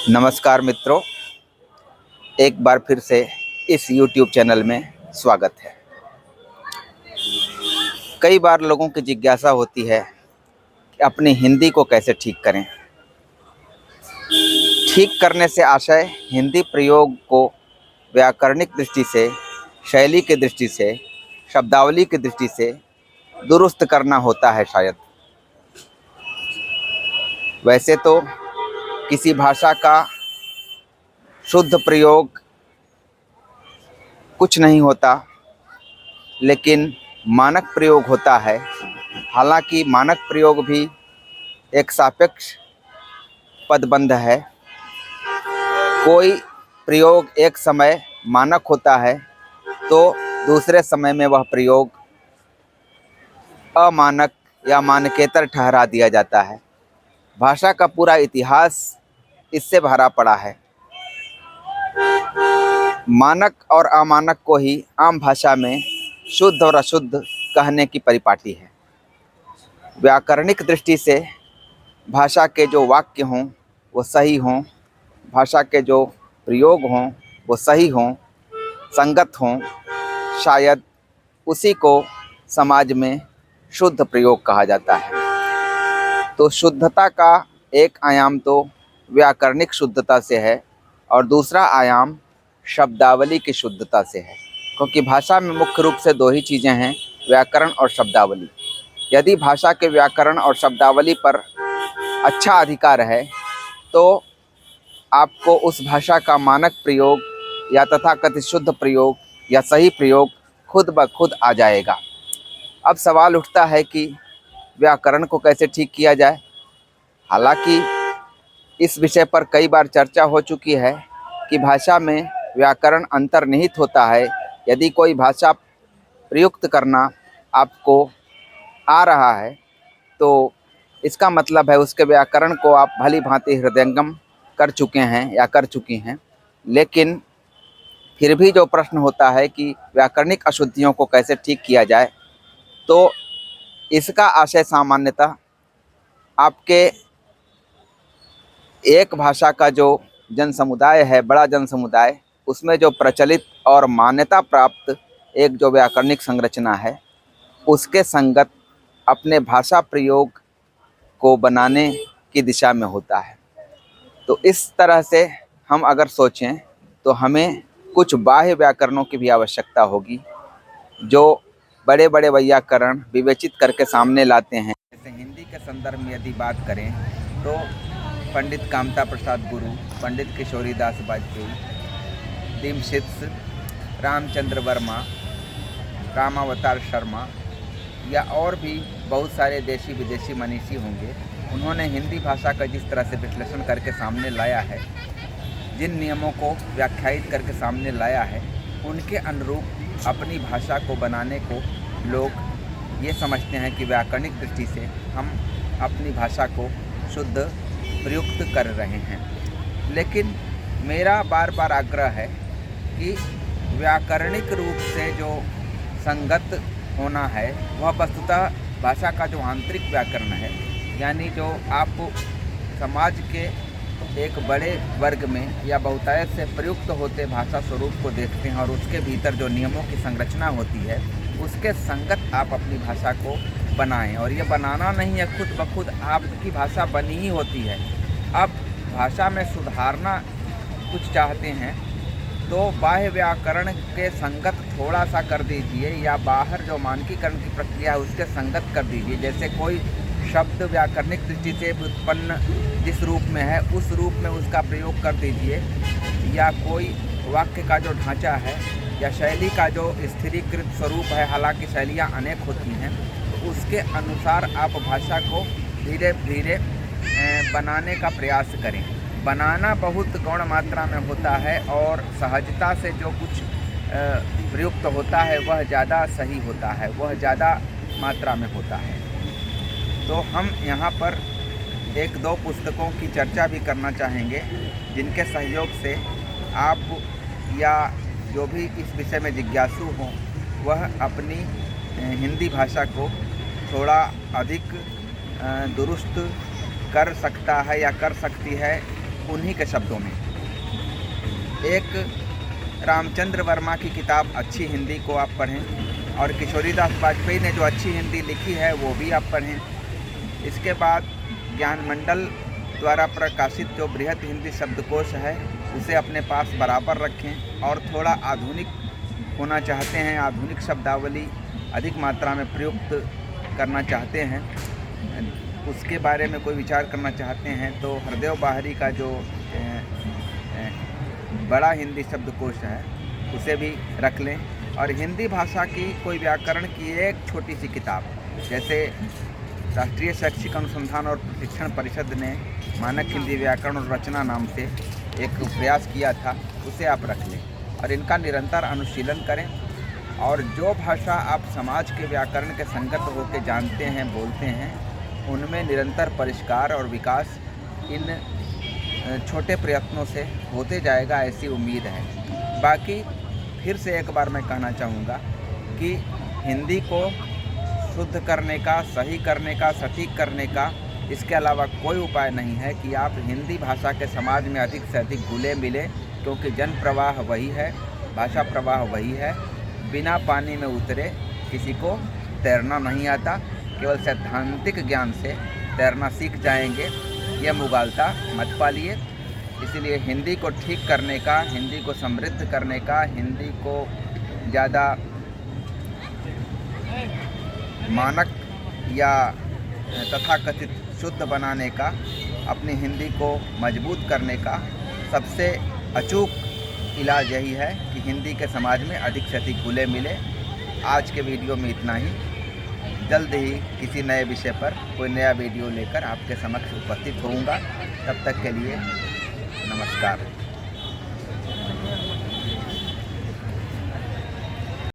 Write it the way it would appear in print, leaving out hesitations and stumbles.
नमस्कार मित्रों, एक बार फिर से इस YouTube चैनल में स्वागत है। कई बार लोगों की जिज्ञासा होती है कि अपनी हिंदी को कैसे ठीक करें। ठीक करने से आशय हिंदी प्रयोग को व्याकरणिक दृष्टि से, शैली की दृष्टि से, शब्दावली की दृष्टि से दुरुस्त करना होता है शायद। वैसे तो किसी भाषा का शुद्ध प्रयोग कुछ नहीं होता, लेकिन मानक प्रयोग होता है। हालांकि मानक प्रयोग भी एक सापेक्ष पदबंध है। कोई प्रयोग एक समय मानक होता है तो दूसरे समय में वह प्रयोग अमानक या मानकेतर ठहरा दिया जाता है। भाषा का पूरा इतिहास इससे भरा पड़ा है। मानक और अमानक को ही आम भाषा में शुद्ध और अशुद्ध कहने की परिपाटी है। व्याकरणिक दृष्टि से भाषा के जो वाक्य हों वो सही हों, भाषा के जो प्रयोग हों वो सही हों, संगत हों, शायद उसी को समाज में शुद्ध प्रयोग कहा जाता है। तो शुद्धता का एक आयाम तो व्याकरणिक शुद्धता से है और दूसरा आयाम शब्दावली की शुद्धता से है, क्योंकि भाषा में मुख्य रूप से दो ही चीज़ें हैं, व्याकरण और शब्दावली। यदि भाषा के व्याकरण और शब्दावली पर अच्छा अधिकार है तो आपको उस भाषा का मानक प्रयोग या तथाकथित शुद्ध प्रयोग या सही प्रयोग खुद ब खुद आ जाएगा। अब सवाल उठता है कि व्याकरण को कैसे ठीक किया जाए। हालांकि इस विषय पर कई बार चर्चा हो चुकी है कि भाषा में व्याकरण अंतर्निहित होता है। यदि कोई भाषा प्रयुक्त करना आपको आ रहा है तो इसका मतलब है उसके व्याकरण को आप भली भांति हृदयंगम कर चुके हैं या कर चुकी हैं। लेकिन फिर भी जो प्रश्न होता है कि व्याकरणिक अशुद्धियों को कैसे ठीक किया जाए, तो इसका आशय सामान्यतः आपके एक भाषा का जो जन समुदाय है, बड़ा जन समुदाय, उसमें जो प्रचलित और मान्यता प्राप्त एक जो व्याकरणिक संरचना है उसके संगत अपने भाषा प्रयोग को बनाने की दिशा में होता है। तो इस तरह से हम अगर सोचें तो हमें कुछ बाह्य व्याकरणों की भी आवश्यकता होगी जो बड़े बड़े वैयाकरण विवेचित करके सामने लाते हैं। जैसे हिंदी के संदर्भ में यदि बात करें तो पंडित कामता प्रसाद गुरु, पंडित किशोरीदास बाजपेयी, दीमशित्स, रामचंद्र वर्मा, रामावतार शर्मा या और भी बहुत सारे देशी विदेशी मनीषी होंगे। उन्होंने हिंदी भाषा का जिस तरह से विश्लेषण करके सामने लाया है, जिन नियमों को व्याख्यायित करके सामने लाया है, उनके अनुरूप अपनी भाषा को बनाने को लोग ये समझते हैं कि व्याकरणिक दृष्टि से हम अपनी भाषा को शुद्ध प्रयुक्त कर रहे हैं। लेकिन मेरा बार बार आग्रह है कि व्याकरणिक रूप से जो संगत होना है वह वस्तुतः भाषा का जो आंतरिक व्याकरण है, यानी जो आप समाज के एक बड़े वर्ग में या बहुतायत से प्रयुक्त होते भाषा स्वरूप को देखते हैं और उसके भीतर जो नियमों की संरचना होती है उसके संगत आप अपनी भाषा को बनाएं। और ये बनाना नहीं है, खुद ब खुद आपकी भाषा बनी ही होती है। अब भाषा में सुधारना कुछ चाहते हैं तो बाह्य व्याकरण के संगत थोड़ा सा कर दीजिए या बाहर जो मानकीकरण की प्रक्रिया है उसके संगत कर दीजिए। जैसे कोई शब्द व्याकरणिक दृष्टि से उत्पन्न जिस रूप में है उस रूप में उसका प्रयोग कर दीजिए, या कोई वाक्य का जो ढांचा है या शैली का जो स्थिरीकृत स्वरूप है, हालांकि शैलियाँ अनेक होती हैं, तो उसके अनुसार आप भाषा को धीरे धीरे बनाने का प्रयास करें। बनाना बहुत गौण मात्रा में होता है और सहजता से जो कुछ प्रयुक्त होता है वह ज़्यादा सही होता है, वह ज़्यादा मात्रा में होता है। तो हम यहाँ पर एक दो पुस्तकों की चर्चा भी करना चाहेंगे जिनके सहयोग से आप या जो भी इस विषय में जिज्ञासु हों वह अपनी हिंदी भाषा को थोड़ा अधिक दुरुस्त कर सकता है या कर सकती है उन्हीं के शब्दों में। एक रामचंद्र वर्मा की किताब अच्छी हिंदी को आप पढ़ें और किशोरीदास वाजपेयी ने जो अच्छी हिंदी लिखी है वो भी आप पढ़ें। इसके बाद ज्ञानमंडल द्वारा प्रकाशित जो बृहत हिंदी शब्दकोश है उसे अपने पास बराबर रखें और थोड़ा आधुनिक होना चाहते हैं, आधुनिक शब्दावली अधिक मात्रा में प्रयुक्त करना चाहते हैं, उसके बारे में कोई विचार करना चाहते हैं तो हरदेव बाहरी का जो बड़ा हिंदी शब्दकोश है उसे भी रख लें। और हिंदी भाषा की कोई व्याकरण की एक छोटी सी किताब, जैसे राष्ट्रीय शैक्षिक अनुसंधान और प्रशिक्षण परिषद ने मानक हिंदी व्याकरण और रचना नाम से एक प्रयास किया था, उसे आप रख लें और इनका निरंतर अनुशीलन करें। और जो भाषा आप समाज के व्याकरण के संगत होकर जानते हैं, बोलते हैं, उनमें निरंतर परिष्कार और विकास इन छोटे प्रयत्नों से होते जाएगा, ऐसी उम्मीद है। बाकी फिर से एक बार मैं कहना चाहूँगा कि हिंदी को शुद्ध करने का, सही करने का, सटीक करने का इसके अलावा कोई उपाय नहीं है कि आप हिंदी भाषा के समाज में अधिक से अधिक घुले मिले, क्योंकि जन प्रवाह वही है, भाषा प्रवाह वही है। बिना पानी में उतरे किसी को तैरना नहीं आता, केवल सैद्धांतिक ज्ञान से तैरना सीख जाएंगे, यह मुगालता मत पालिए। इसलिए हिंदी को ठीक करने का, हिंदी को समृद्ध करने का, हिंदी को ज़्यादा मानक या तथाकथित शुद्ध बनाने का, अपनी हिंदी को मजबूत करने का सबसे अचूक इलाज यही है कि हिंदी के समाज में अधिक से अधिक घुले मिले। आज के वीडियो में इतना ही। जल्द ही किसी नए विषय पर कोई नया वीडियो लेकर आपके समक्ष उपस्थित होऊंगा। तब तक के लिए नमस्कार।